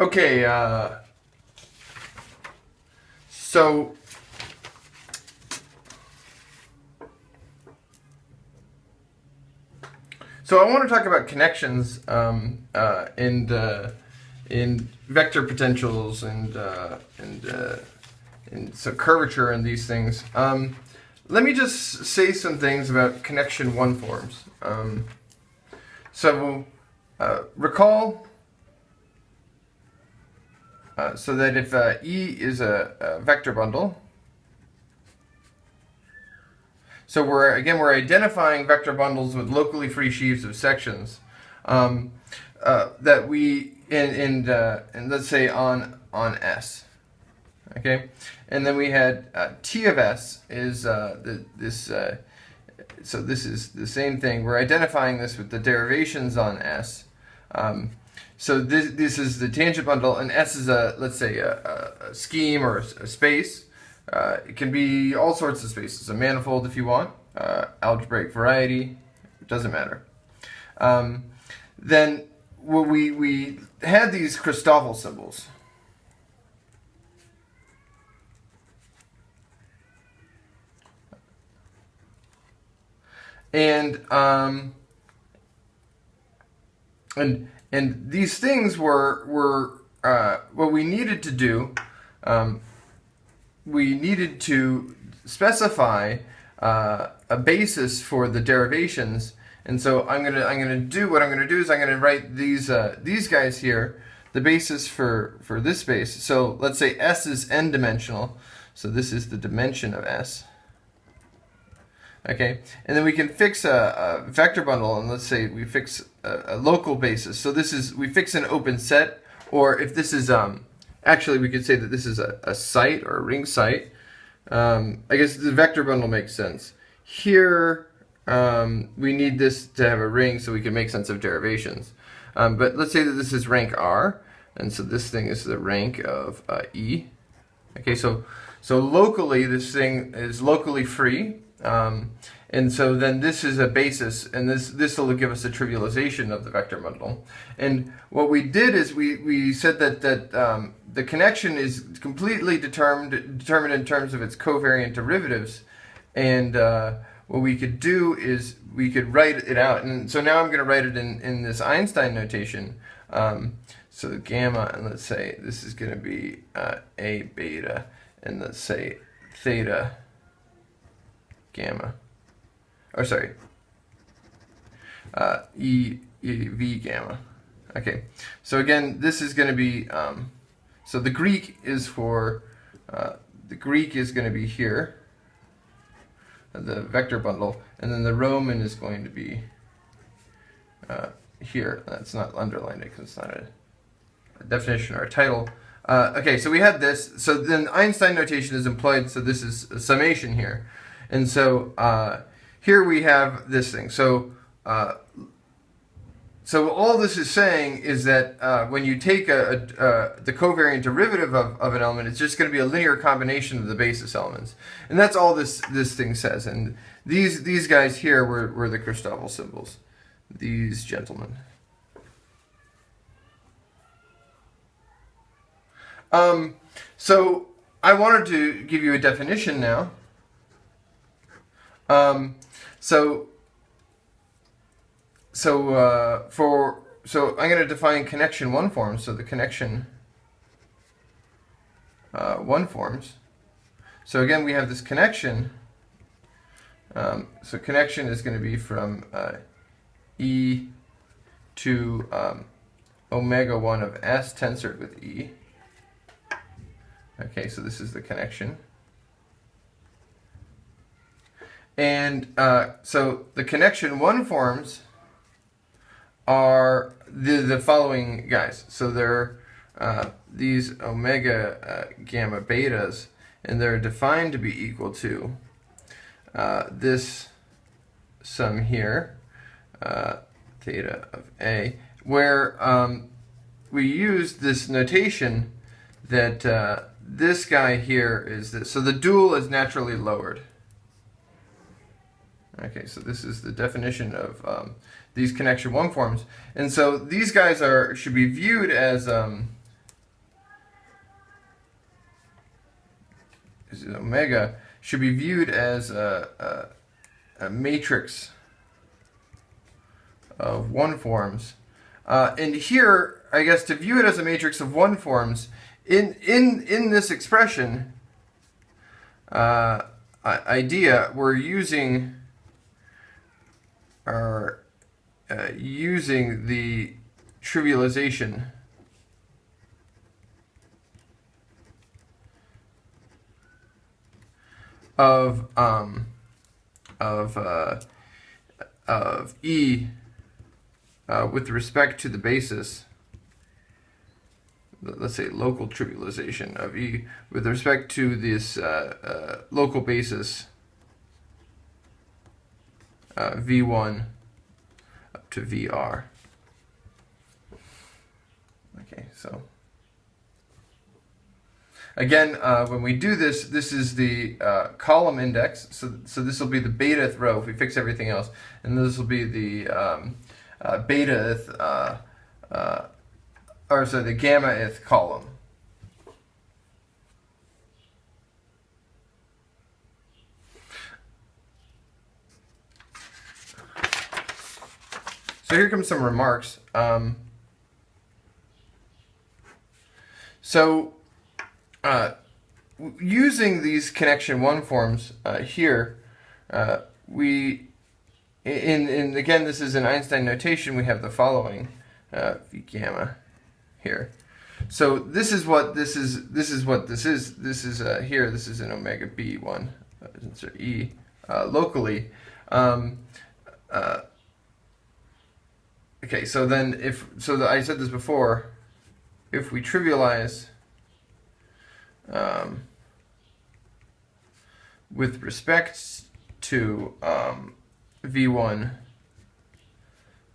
Okay, so I want to talk about connections in vector potentials and so curvature and these things. Let me just say some things about connection one forms. Recall. So that if E is a vector bundle, so we're identifying vector bundles with locally free sheaves of sections that we and let's say on S, okay, and then we had T of S is so this is the same thing. We're identifying this with the derivations on S. So this is the tangent bundle, and S is let's say a scheme or a space. It can be all sorts of spaces, a manifold if you want, algebraic variety, it doesn't matter. Then we had these Christoffel symbols. And these things were what we needed to do. We needed to specify a basis for the derivations, and so I'm gonna do write these guys here, the basis for this space. So let's say S is n-dimensional, so this is the dimension of S. Okay, and then we can fix a vector bundle, and let's say we fix a local basis. So we fix an open set, or if this is actually we could say that this is a site or a ring site. I guess the vector bundle makes sense. Here we need this to have a ring so we can make sense of derivations. But let's say that this is rank R, and so this thing is the rank of E. Okay, so locally this thing is locally free. And so then this is a basis, and this will give us a trivialization of the vector bundle. And what we did is we said that the connection is completely determined in terms of its covariant derivatives. And what we could do is we could write it out. And so now I'm going to write it in this Einstein notation. So gamma, and let's say this is going to be A beta, and let's say theta gamma, or sorry, E V gamma. Okay, so again, this is going to be so the Greek is for going to be here, the vector bundle, and then the Roman is going to be here. That's not underlined because it's not a definition or a title. Okay, so we had this. So then Einstein notation is employed. So this is a summation here. And so here we have this thing. So all this is saying is that when you take the covariant derivative of an element, it's just going to be a linear combination of the basis elements, and that's all this thing says. And these guys here were the Christoffel symbols. These gentlemen. So I wanted to give you a definition now. So I'm going to define connection one forms. So the connection one forms. So again, we have this connection. So connection is going to be from E to omega 1 of S tensored with E. Okay, so this is the connection. And so the connection one forms are the following guys. So they're these omega gamma betas, and they're defined to be equal to this sum here, theta of A, where we use this notation that this guy here is this. So the dual is naturally lowered. Okay, so this is the definition of these connection one forms, and so these guys should be viewed as is omega, should be viewed as a matrix of one forms. And here, I guess, to view it as a matrix of one forms, in this expression idea, we're using using the trivialization of E with respect to the basis. Let's say local trivialization of E with respect to this local basis V1 up to VR. Okay, so again, when we do this, this is the column index. So this will be the beta-th row if we fix everything else, and this will be the beta-th, or sorry, the gamma-th column. So here comes some remarks. Using these connection 1 forms here, we, again, this is in Einstein notation, we have the following, V gamma here. So this is what this is. This is what this is. This is here. This is an omega B1, E locally. Okay, so then I said this before. If we trivialize with respect to V1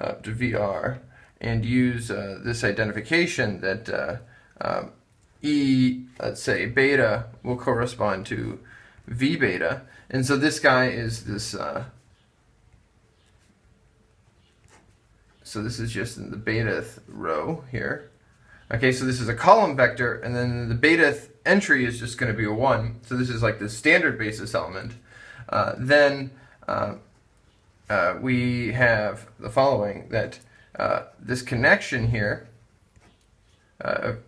up to VR, and use this identification that E, let's say, beta will correspond to V beta. And so this guy is this, so this is just in the beta-th row here. Okay, so this is a column vector, and then the beta-th entry is just going to be a 1. So this is like the standard basis element. Then we have the following, that this connection here of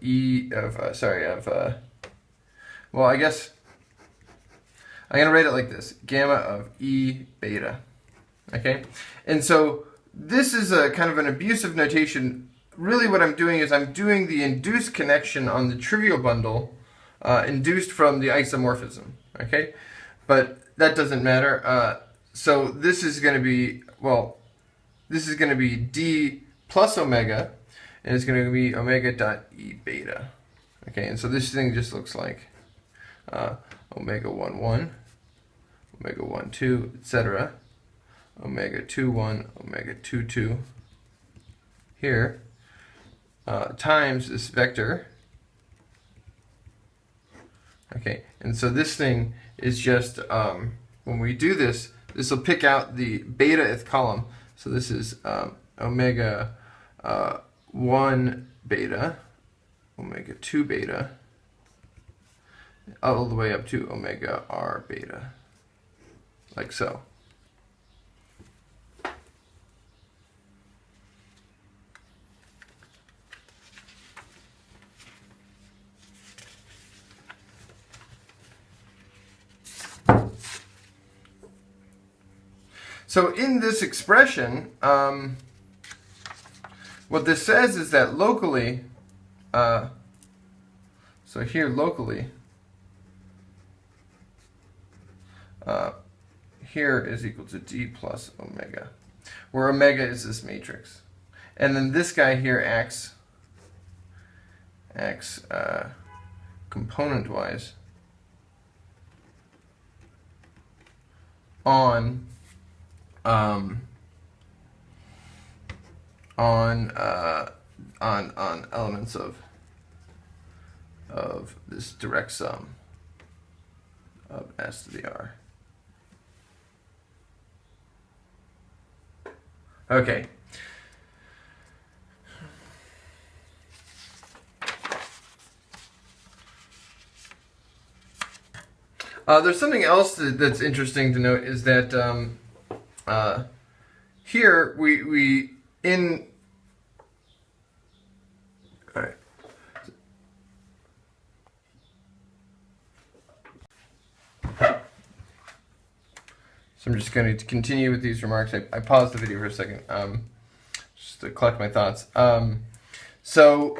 well, I guess I'm going to write it like this, gamma of E beta. Okay, and so this is a kind of an abusive notation. Really what I'm doing is I'm doing the induced connection on the trivial bundle induced from the isomorphism. Okay, but that doesn't matter. So this is going to be, well, this is going to be D plus omega, and it's going to be omega dot E beta. Okay, and so this thing just looks like omega 1, 1, omega 1, 2, etc. Omega 2, 1, omega 2, 2 here, times this vector. Okay, and so this thing is just, when we do this, this will pick out the beta-th column. So this is omega 1 beta, omega 2 beta, all the way up to omega R beta, like so. So in this expression, what this says is that locally, so here locally, here is equal to D plus omega, where omega is this matrix. And then this guy here acts component-wise on elements of this direct sum of S to the R. Okay. There's something else that's interesting to note is that here we in. All right. So I'm just going to continue with these remarks. I paused the video for a second, just to collect my thoughts. So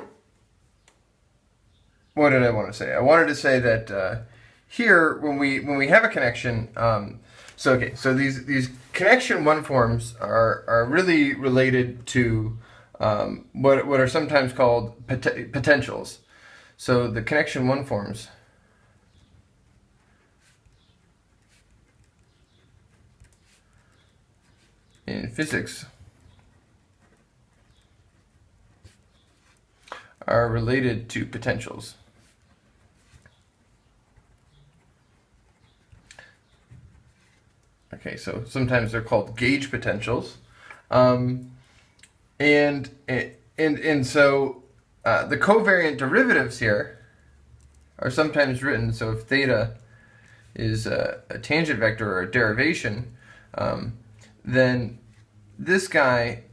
what did I want to say? I wanted to say that here, when we have a connection, so these connection one forms are really related to what are sometimes called potentials. So the connection one forms in physics are related to potentials. Okay, so sometimes they're called gauge potentials, and so the covariant derivatives here are sometimes written. So if theta is a tangent vector or a derivation, then this guy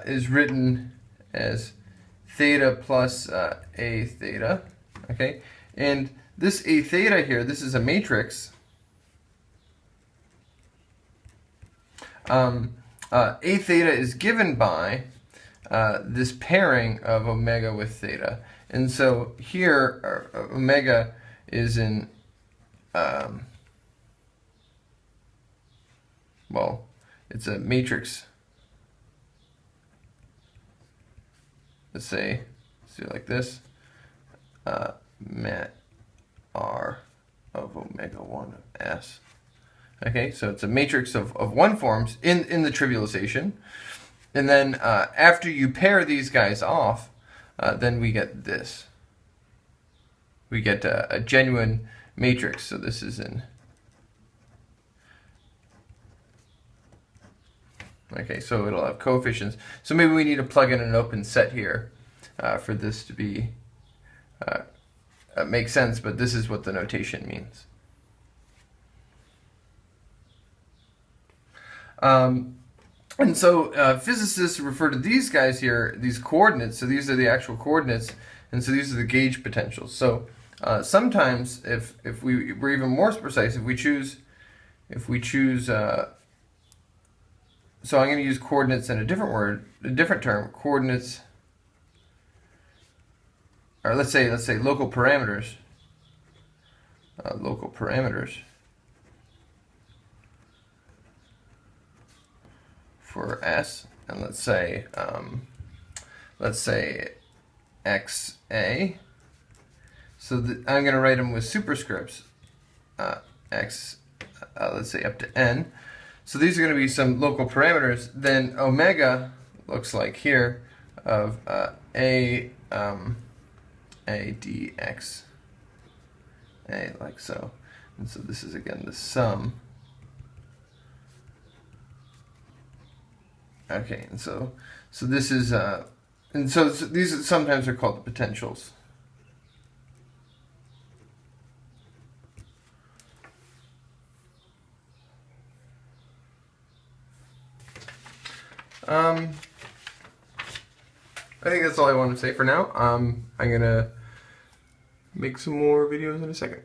is written as theta plus a theta. Okay, and this a theta here, this is a matrix. A theta is given by this pairing of omega with theta. And so here, omega is in, well, it's a matrix. Let's do it like this. Mat R of omega 1 of S. Okay, so it's a matrix of one forms in the trivialization. And then after you pair these guys off, then we get this. We get a genuine matrix. So this is in. Okay, so it'll have coefficients. So maybe we need to plug in an open set here for this to be make sense, but this is what the notation means. And so physicists refer to these guys here, these coordinates. So these are the actual coordinates, and so these are the gauge potentials. So sometimes, if we're even more precise, if we choose, so I'm going to use coordinates in a different term, coordinates, or let's say local parameters, for S, and let's say XA. So I'm going to write them with superscripts, X, let's say up to N. So these are going to be some local parameters. Then omega looks like here of A dx, A like so. And so this is again the sum. Okay, and so this is and so these sometimes are called the potentials. I think that's all I want to say for now. I'm gonna make some more videos in a second.